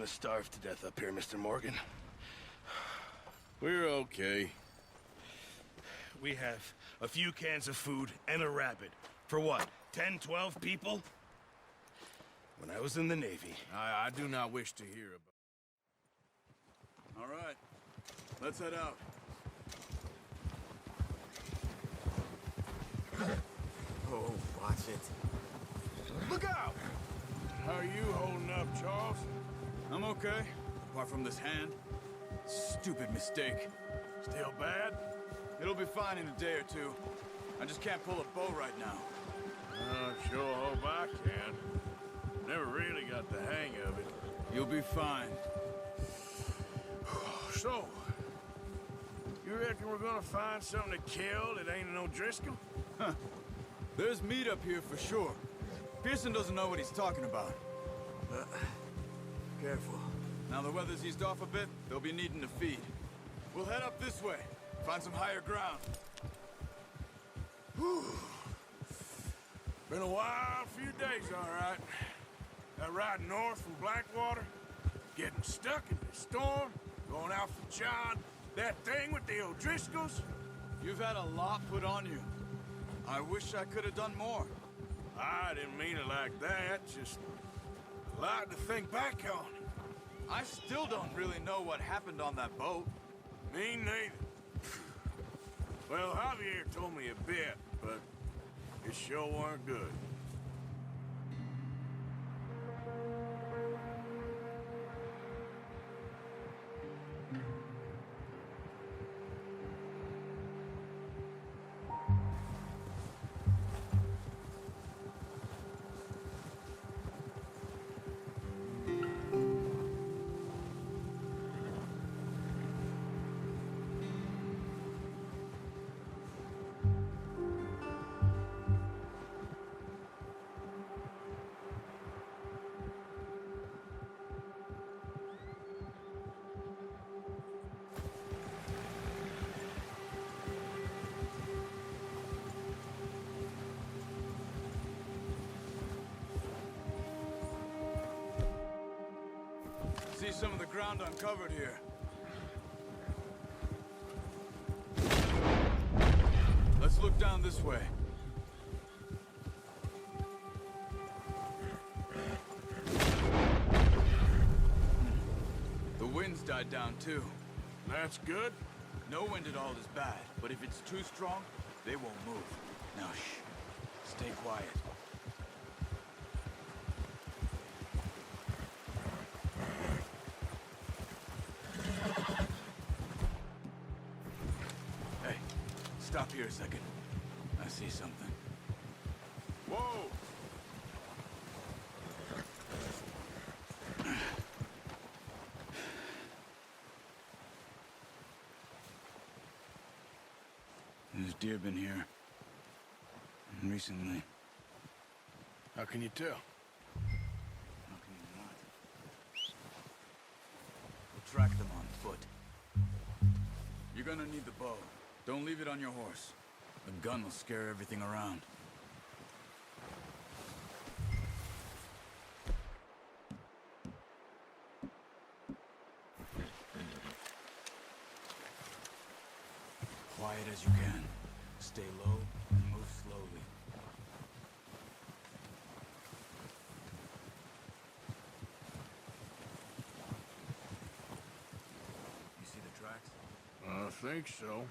gonna starve to death up here, Mr. Morgan. We're okay. We have a few cans of food and a rabbit. For what, 10, 12 people? When I was in the Navy. I do not wish to hear about... All right, let's head out. Oh, watch it. Look out! How are you holding up, Charles? I'm okay, apart from this hand. Stupid mistake. Still bad? It'll be fine in a day or two. I just can't pull a bow right now. I sure hope I can. Never really got the hang of it. You'll be fine. So, you reckon we're gonna find something to kill that ain't an O'Driscoll? Huh. There's meat up here for sure. Pearson doesn't know what he's talking about. Careful. Now the weather's eased off a bit, they'll be needing to feed. We'll head up this way, find some higher ground. Whew. Been a wild few days, all right. That ride north from Blackwater, getting stuck in the storm, going out for John, that thing with the O'Driscolls. You've had a lot put on you. I wish I could have done more. I didn't mean it like that, just a lot to think back on. I still don't really know what happened on that boat. Me neither. Well, Javier told me a bit, but it sure weren't good. See some of the ground uncovered here. Let's look down this way. The wind's died down too. That's good. No wind at all is bad, but if it's too strong, they won't move. Now shh. Stay quiet. Stop here a second. I see something. Whoa! There's deer been here. Recently. How can you tell? How can you not? We'll track them on foot. You're gonna need the bow. Don't leave it on your horse. The gun will scare everything around. Quiet as you can. Stay low and move slowly. You see the tracks? I think so.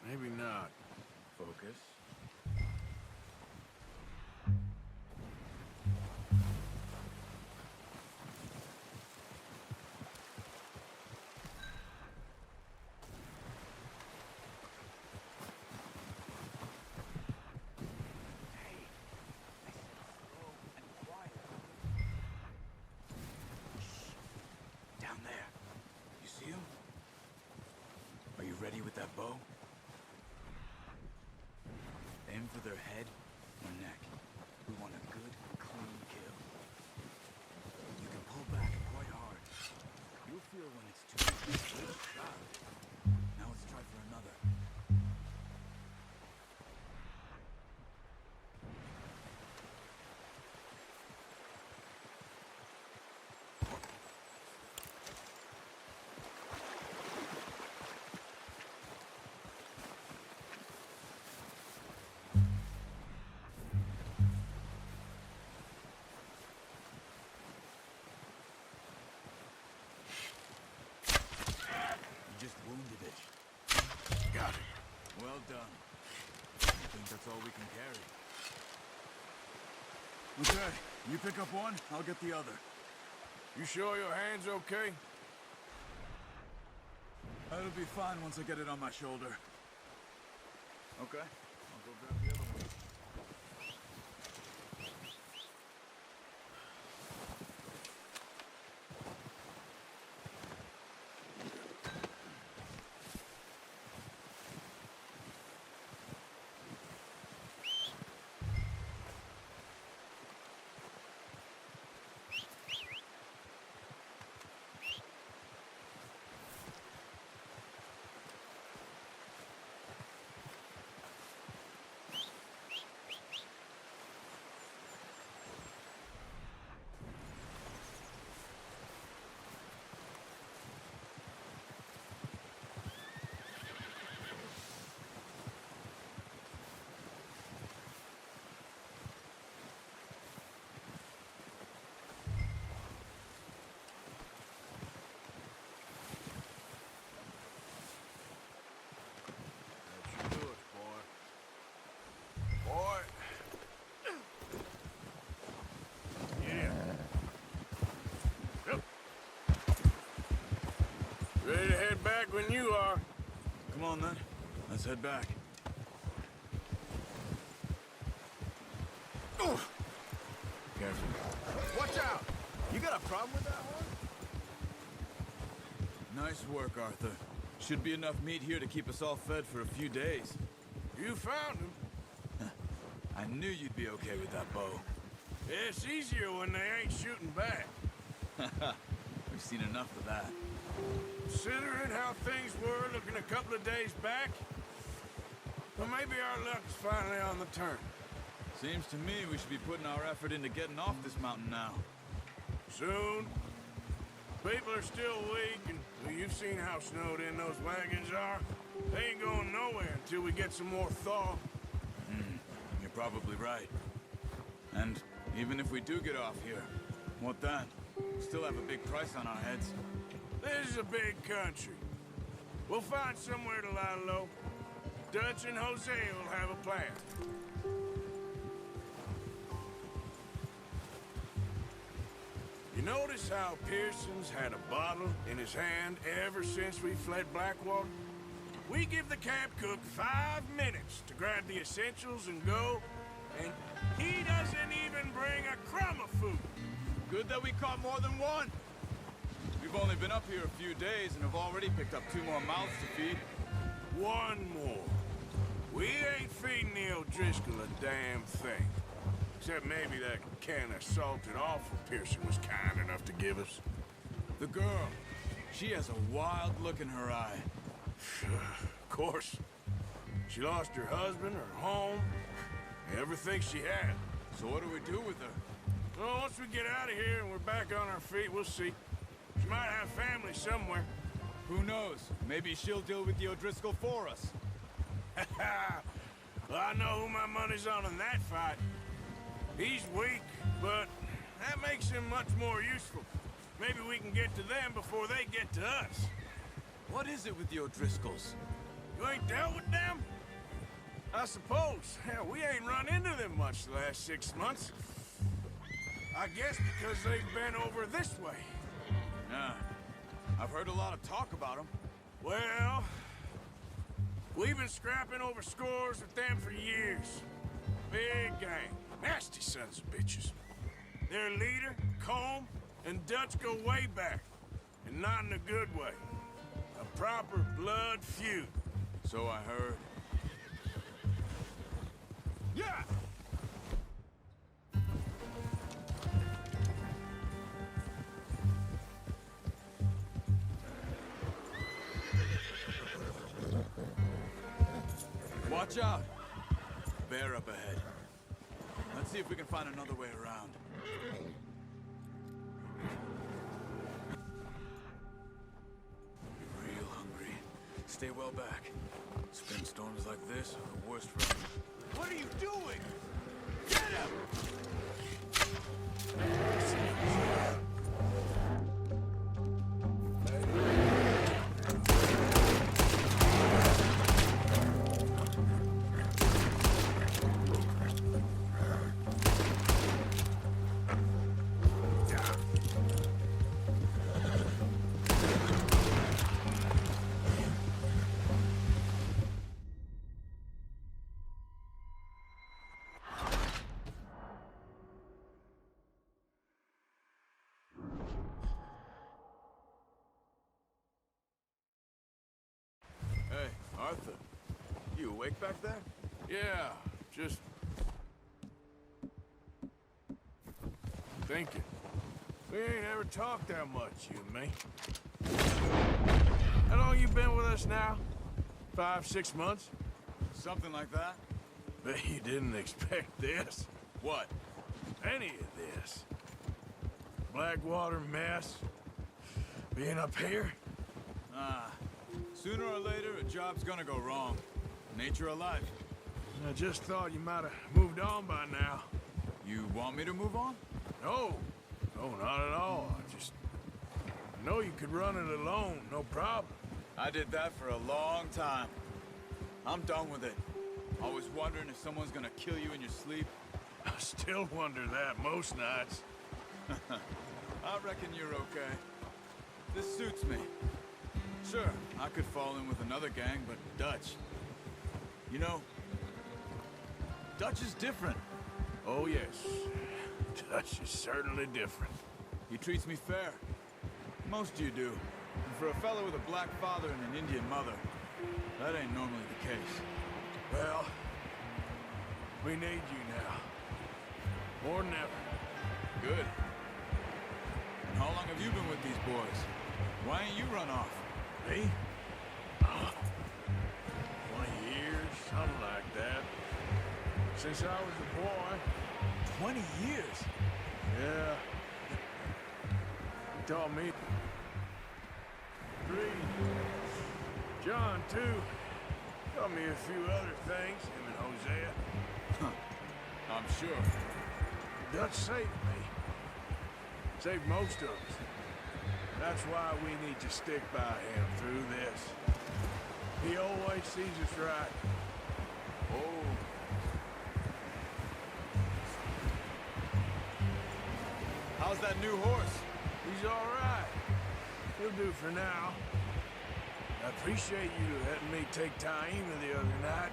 Maybe not. Focus. Down there. You see him? Are you ready with that bow? Aim for their head or neck. We want a good, clean kill. You can pull back quite hard. You'll feel when it's too good shot. Now let's try for another. Well done. I think that's all we can carry. Okay, you pick up one, I'll get the other. You sure your hand's okay? It'll be fine once I get it on my shoulder. Okay, I'll go grab the other one. Ready to head back when you are. Come on then, let's head back. Careful. Watch out! You got a problem with that one? Nice work, Arthur. Should be enough meat here to keep us all fed for a few days. You found him. I knew you'd be okay with that bow. It's easier when they ain't shooting back. We've seen enough of that. Considering how things were looking a couple of days back, well, maybe our luck's finally on the turn. Seems to me we should be putting our effort into getting off this mountain now. Soon. People are still weak, and well, you've seen how snowed in those wagons are. They ain't going nowhere until we get some more thaw. You're probably right. And even if we do get off here, what then? We still have a big price on our heads. This is a big country. We'll find somewhere to lie low. Dutch and Jose will have a plan. You notice how Pearson's had a bottle in his hand ever since we fled Blackwater? We give the camp cook 5 minutes to grab the essentials and go, and he doesn't even bring a crumb of food. Good that we caught more than one. We've only been up here a few days and have already picked up 2 more mouths to feed. One more. We ain't feeding the O'Driscoll a damn thing. Except maybe that can of salted offal Pearson was kind enough to give us. The girl, she has a wild look in her eye. Of course. She lost her husband, her home, everything she had. So what do we do with her? Well, once we get out of here and we're back on our feet, we'll see. She might have family somewhere. Who knows? Maybe she'll deal with the O'Driscoll for us. Well, I know who my money's on in that fight. He's weak, but that makes him much more useful. Maybe we can get to them before they get to us. What is it with the O'Driscolls? You ain't dealt with them? I suppose. Hell, we ain't run into them much the last 6 months. I guess because they've been over this way. Yeah. I've heard a lot of talk about them. Well, we've been scrapping over scores with them for years. Big gang. Nasty sons of bitches. Their leader, Combe, and Dutch go way back. And not in a good way. A proper blood feud. So I heard. Yeah! Watch out! Bear up ahead. Let's see if we can find another way around. Be real hungry. Stay well back. Spring storms like this are the worst for me. What are you doing? Get him! awake back there? Yeah, just... thinking. We ain't ever talked that much, you and me. How long you been with us now? 5, 6 months? Something like that? Bet you didn't expect this. What? Any of this. Blackwater mess. Being up here. Sooner or later, a job's gonna go wrong. Nature of life. I just thought you might have moved on by now. You want me to move on? No. No, not at all. I know you could run it alone, no problem. I did that for a long time. I'm done with it. Always wondering if someone's gonna kill you in your sleep. I still wonder that most nights. I reckon you're okay. This suits me. Sure, I could fall in with another gang, but Dutch... You know, Dutch is different. Oh, yes. Dutch is certainly different. He treats me fair. Most of you do. And for a fellow with a black father and an Indian mother, that ain't normally the case. Well, we need you now. More than ever. Good. And how long have you been with these boys? Why ain't you run off? Me? 20 years, something like that. Since I was a boy. 20 years? Yeah. He taught me. 3. John, too. Taught me a few other things, him and Hosea. I'm sure. Dutch saved me. Saved most of us. That's why we need to stick by him through this. He always sees us right. Oh. How's that new horse? He's all right. He'll do for now. I appreciate you letting me take Taima the other night.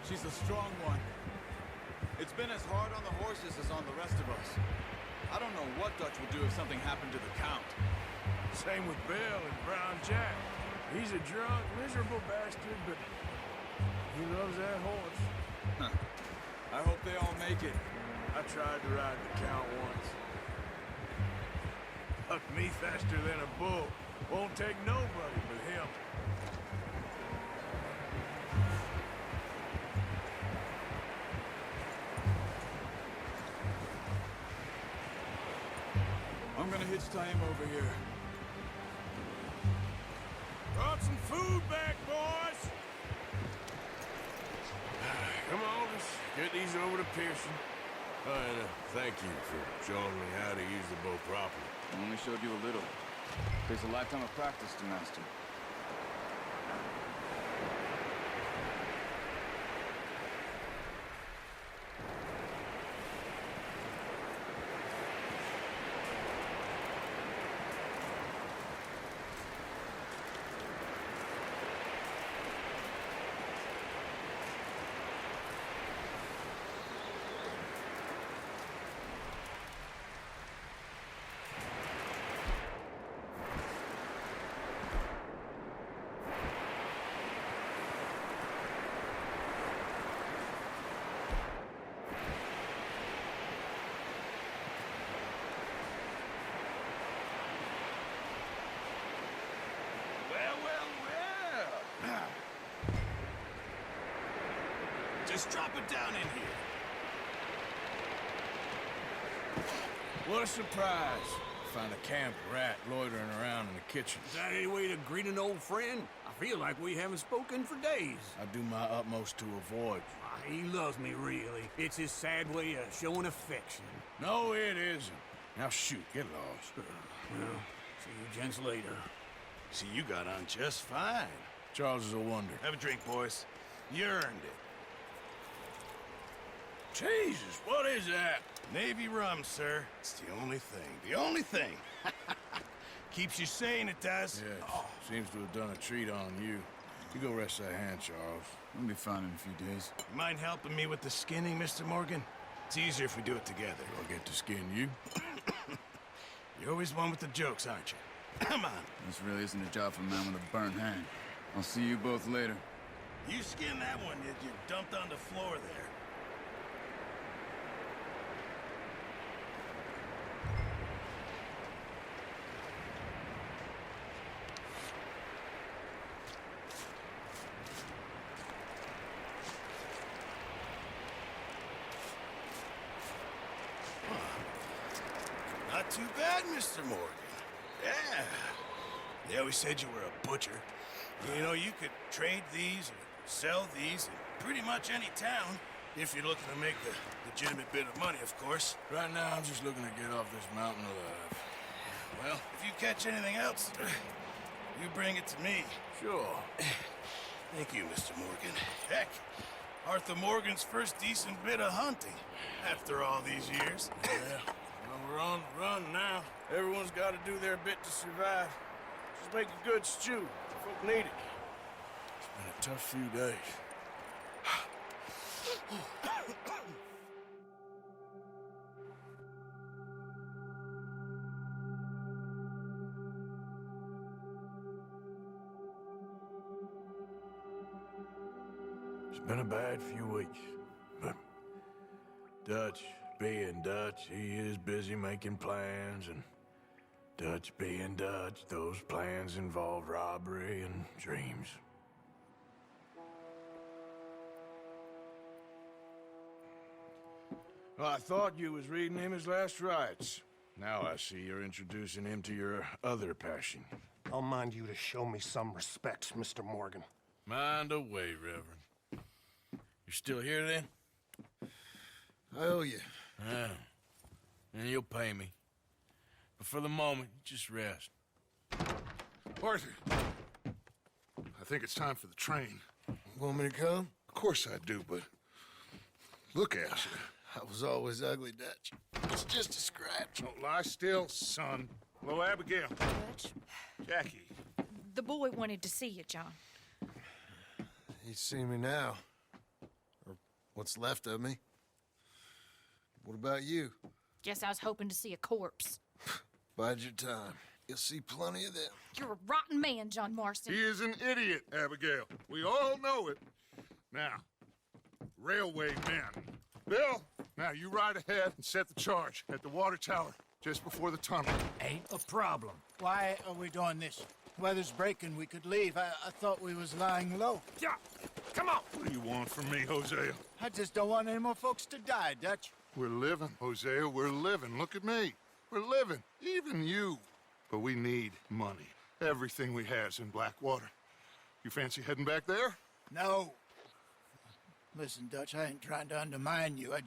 She's a strong one. It's been as hard on the horses as on the rest of us. I don't know what Dutch would do if something happened to the Count. Same with Bill and Brown Jack. He's a drunk, miserable bastard, but he loves that horse. Huh. I hope they all make it. I tried to ride the Count once. Bucked me faster than a bull. Won't take nobody but him. I'm gonna hitch Taima over here. Brought some food back, boys! Come on, let's get these over to Pearson. And thank you for showing me how to use the bow properly. I only showed you a little. Takes a lifetime of practice to master. Just drop it down in here. What a surprise. Find a camp rat loitering around in the kitchen. Is that any way to greet an old friend? I feel like we haven't spoken for days. I do my utmost to avoid you. He loves me, really. It's his sad way of showing affection. No, it isn't. Now shoot, get lost. Well, see you gents later. See, you got on just fine. Charles is a wonder. Have a drink, boys. You earned it. Jesus, what is that? Navy rum, sir. It's the only thing. The only thing. Keeps you sane, it does. Yes, seems to have done a treat on you. You go rest that hand, Charles. We'll be fine in a few days. You mind helping me with the skinning, Mr. Morgan? It's easier if we do it together. I'll get to skin you. You're always one with the jokes, aren't you? Come on. This really isn't a job for a man with a burnt hand. I'll see you both later. You skinned that one, did you? Dumped on the floor there. Not too bad, Mr. Morgan. Yeah. They always said you were a butcher. You know, you could trade these or sell these in pretty much any town, if you're looking to make a legitimate bit of money, of course. Right now, I'm just looking to get off this mountain alive. Well, if you catch anything else, you bring it to me. Sure. Thank you, Mr. Morgan. Heck, Arthur Morgan's first decent bit of hunting after all these years. Yeah. Well, we're on the run now. Everyone's got to do their bit to survive. Just make a good stew. Folk need it. It's been a tough few days. It's been a bad few weeks, but Dutch being Dutch, he is busy making plans, and Dutch being Dutch, those plans involve robbery and dreams. Well, I thought you was reading him his last rites. Now I see you're introducing him to your other passion. I'll mind you to show me some respect, Mr. Morgan. Mind away, Reverend. You still here, then? I owe you. Yeah. And you'll pay me. But for the moment, just rest. Arthur, I think it's time for the train. Want me to come? Of course I do, but look at you. I was always ugly, Dutch. It's just a scratch. Don't lie still, son. Hello, Abigail. Dutch, Jackie. the boy wanted to see you, John. He's seen me now. Or what's left of me. What about you? Guess I was hoping to see a corpse. Bide your time. You'll see plenty of them. You're a rotten man, John Marston. He is an idiot, Abigail. We all know it. Now, railway men. Bill, now you ride ahead and set the charge at the water tower just before the tunnel. Ain't a problem. Why are we doing this? Weather's breaking, we could leave. I thought we was lying low. Yeah, come on. What do you want from me, Hosea? I just don't want any more folks to die, Dutch. We're living, Hosea, we're living. Look at me. We're living, even you. But we need money. Everything we has in Blackwater. You fancy heading back there? No. Listen, Dutch, I ain't trying to undermine you. I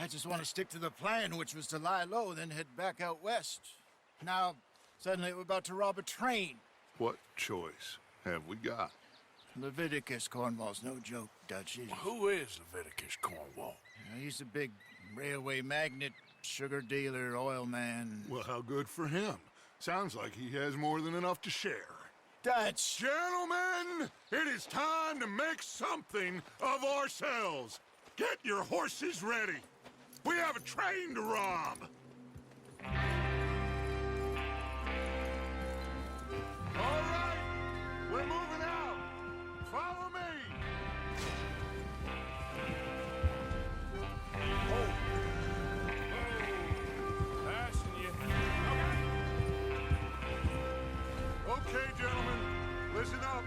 just want to stick to the plan, which was to lie low, then head back out west. Now, suddenly we're about to rob a train. What choice have we got? Leviticus Cornwall's no joke, Dutch. Who is Leviticus Cornwall? He's a big railway magnate, sugar dealer, oil man. Well, how good for him. Sounds like he has more than enough to share. Dutch! Gentlemen, it is time to make something of ourselves. Get your horses ready. We have a train to rob. All right, we're moving out. Follow me. Passing you. Okay, gentlemen, listen up.